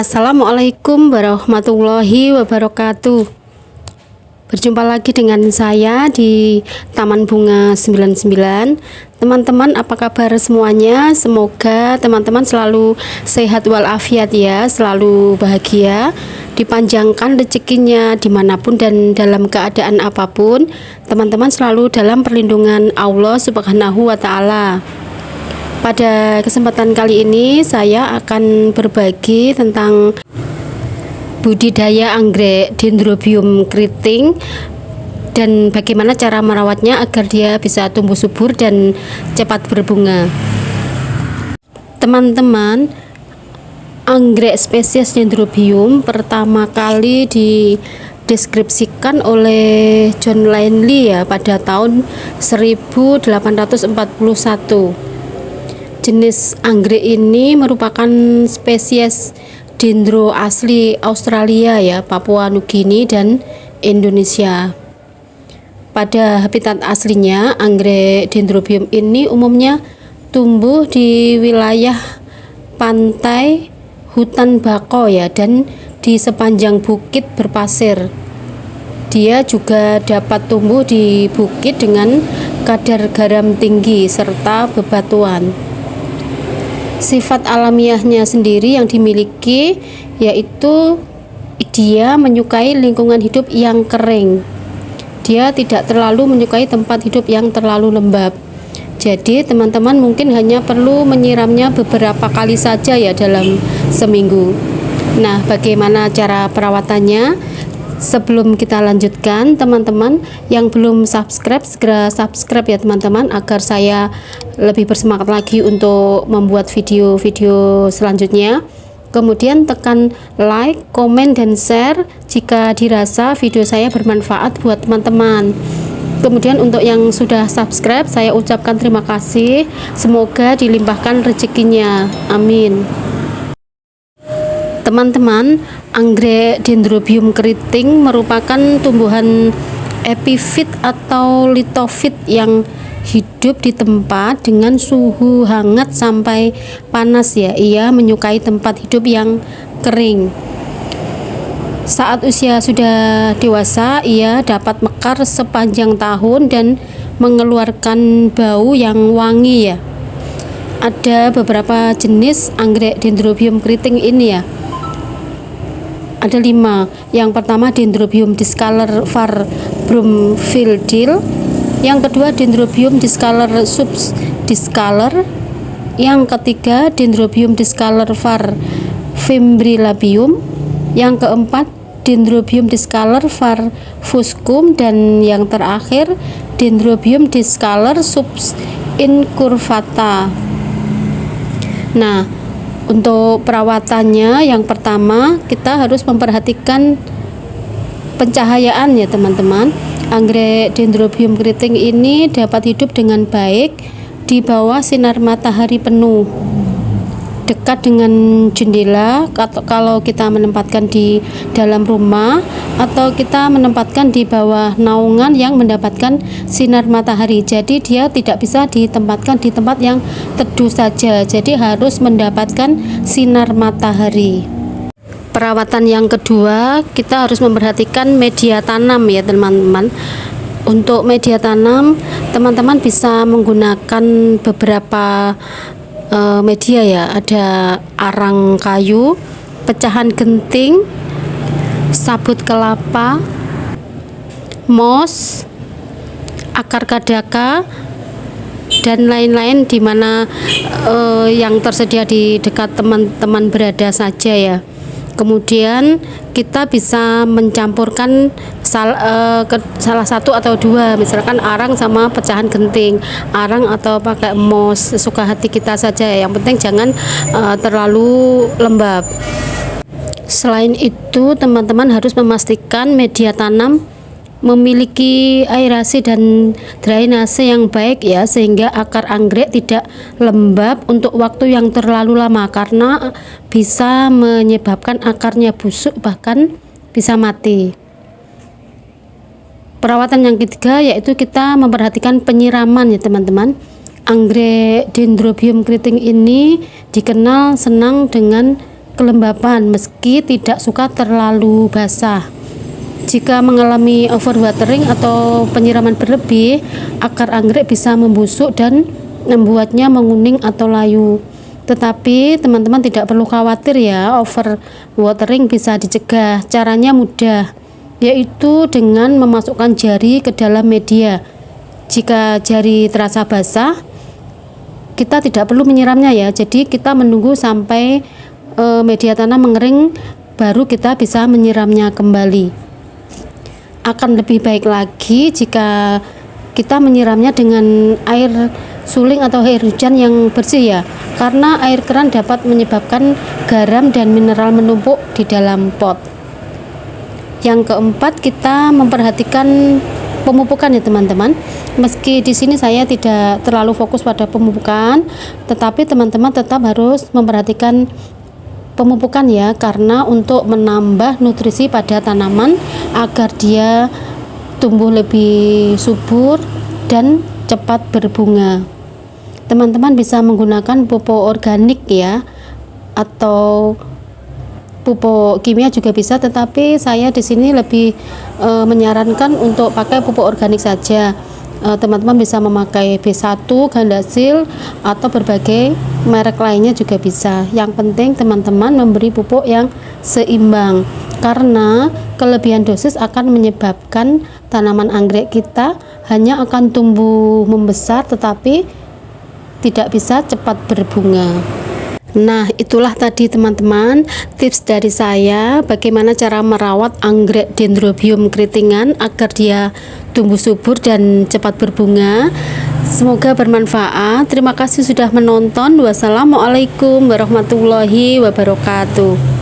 Assalamualaikum warahmatullahi wabarakatuh. Berjumpa lagi dengan saya di Taman Bunga 99. Teman-teman, apa kabar semuanya? Semoga teman-teman selalu sehat walafiat ya, selalu bahagia, dipanjangkan rezekinya dimanapun dan dalam keadaan apapun. Teman-teman selalu dalam perlindungan Allah Subhanahu wa Ta'ala. Pada kesempatan kali ini saya akan berbagi tentang budidaya anggrek Dendrobium keriting dan bagaimana cara merawatnya agar dia bisa tumbuh subur dan cepat berbunga. Teman-teman, anggrek spesies Dendrobium pertama kali dideskripsikan oleh John Linley ya pada tahun 1841. Jenis anggrek ini merupakan spesies dendro asli Australia ya, Papua Nugini dan Indonesia. Pada habitat aslinya, anggrek Dendrobium ini umumnya tumbuh di wilayah pantai, hutan bakau ya, dan di sepanjang bukit berpasir. Dia juga dapat tumbuh di bukit dengan kadar garam tinggi serta bebatuan. Sifat alamiahnya sendiri yang dimiliki yaitu dia menyukai lingkungan hidup yang kering. Dia tidak terlalu menyukai tempat hidup yang terlalu lembab. Jadi teman-teman mungkin hanya perlu menyiramnya beberapa kali saja ya dalam seminggu. Nah, bagaimana cara perawatannya? Sebelum kita lanjutkan, teman-teman yang belum subscribe, segera subscribe ya teman-teman, agar saya lebih bersemangat lagi untuk membuat video-video selanjutnya. Kemudian tekan like, komen, dan share jika dirasa video saya bermanfaat buat teman-teman. Kemudian untuk yang sudah subscribe, saya ucapkan terima kasih. Semoga dilimpahkan rezekinya. Amin. Teman-teman, anggrek Dendrobium keriting merupakan tumbuhan epifit atau litofit yang hidup di tempat dengan suhu hangat sampai panas ya. Ia menyukai tempat hidup yang kering. Saat usia sudah dewasa, ia dapat mekar sepanjang tahun dan mengeluarkan bau yang wangi ya. Ada beberapa jenis anggrek Dendrobium keriting ini ya. Ada 5. Yang pertama Dendrobium discolor var. Bromphildil. Yang kedua Dendrobium discolor subs discolor. Yang ketiga Dendrobium discolor var. Fimbrillabium. Yang keempat Dendrobium discolor var. Fuscum. Dan yang terakhir Dendrobium discolor subs incurvata. Nah, untuk perawatannya, yang pertama kita harus memperhatikan pencahayaan ya teman-teman. Anggrek Dendrobium keriting ini dapat hidup dengan baik di bawah sinar matahari penuh, dekat dengan jendela, atau kalau kita menempatkan di dalam rumah, atau kita menempatkan di bawah naungan yang mendapatkan sinar matahari. Jadi dia tidak bisa ditempatkan di tempat yang teduh saja, jadi harus mendapatkan sinar matahari. Perawatan yang kedua, kita harus memperhatikan media tanam ya teman-teman. Untuk media tanam, teman-teman bisa menggunakan beberapa media ya. Ada arang kayu, pecahan genting, sabut kelapa, moss, akar kadaka, dan lain-lain, dimana yang tersedia di dekat teman-teman berada saja ya. Kemudian kita bisa mencampurkan salah satu atau dua, misalkan arang sama pecahan genting, arang atau pakai moss, sesuka hati kita saja ya. Yang penting jangan terlalu lembab. Selain itu, teman-teman harus memastikan media tanam memiliki aerasi dan drainase yang baik ya, sehingga akar anggrek tidak lembab untuk waktu yang terlalu lama, karena bisa menyebabkan akarnya busuk bahkan bisa mati. Perawatan yang ketiga yaitu kita memperhatikan penyiraman ya teman-teman. Anggrek Dendrobium keriting ini dikenal senang dengan kelembapan meski tidak suka terlalu basah. Jika mengalami overwatering atau penyiraman berlebih, akar anggrek bisa membusuk dan membuatnya menguning atau layu. Tetapi teman-teman tidak perlu khawatir ya, overwatering bisa dicegah. Caranya mudah, yaitu dengan memasukkan jari ke dalam media. Jika jari terasa basah, kita tidak perlu menyiramnya ya. Jadi kita menunggu sampai media tanam mengering, baru kita bisa menyiramnya kembali. Akan lebih baik lagi jika kita menyiramnya dengan air suling atau air hujan yang bersih ya, karena air keran dapat menyebabkan garam dan mineral menumpuk di dalam pot. Yang keempat, kita memperhatikan pemupukan ya teman-teman. Meski di sini saya tidak terlalu fokus pada pemupukan, tetapi teman-teman tetap harus memperhatikan pemupukan ya, karena untuk menambah nutrisi pada tanaman agar dia tumbuh lebih subur dan cepat berbunga. Teman-teman bisa menggunakan pupuk organik ya, atau pupuk kimia juga bisa, tetapi saya di sini lebih menyarankan untuk pakai pupuk organik saja. Teman-teman bisa memakai B1, Gandasil, atau berbagai merek lainnya juga bisa. Yang penting teman-teman memberi pupuk yang seimbang, karena kelebihan dosis akan menyebabkan tanaman anggrek kita hanya akan tumbuh membesar tetapi tidak bisa cepat berbunga. Nah, itulah tadi teman-teman tips dari saya bagaimana cara merawat anggrek Dendrobium keritingan agar dia tumbuh subur dan cepat berbunga. Semoga bermanfaat. Terima kasih sudah menonton. Wassalamualaikum warahmatullahi wabarakatuh.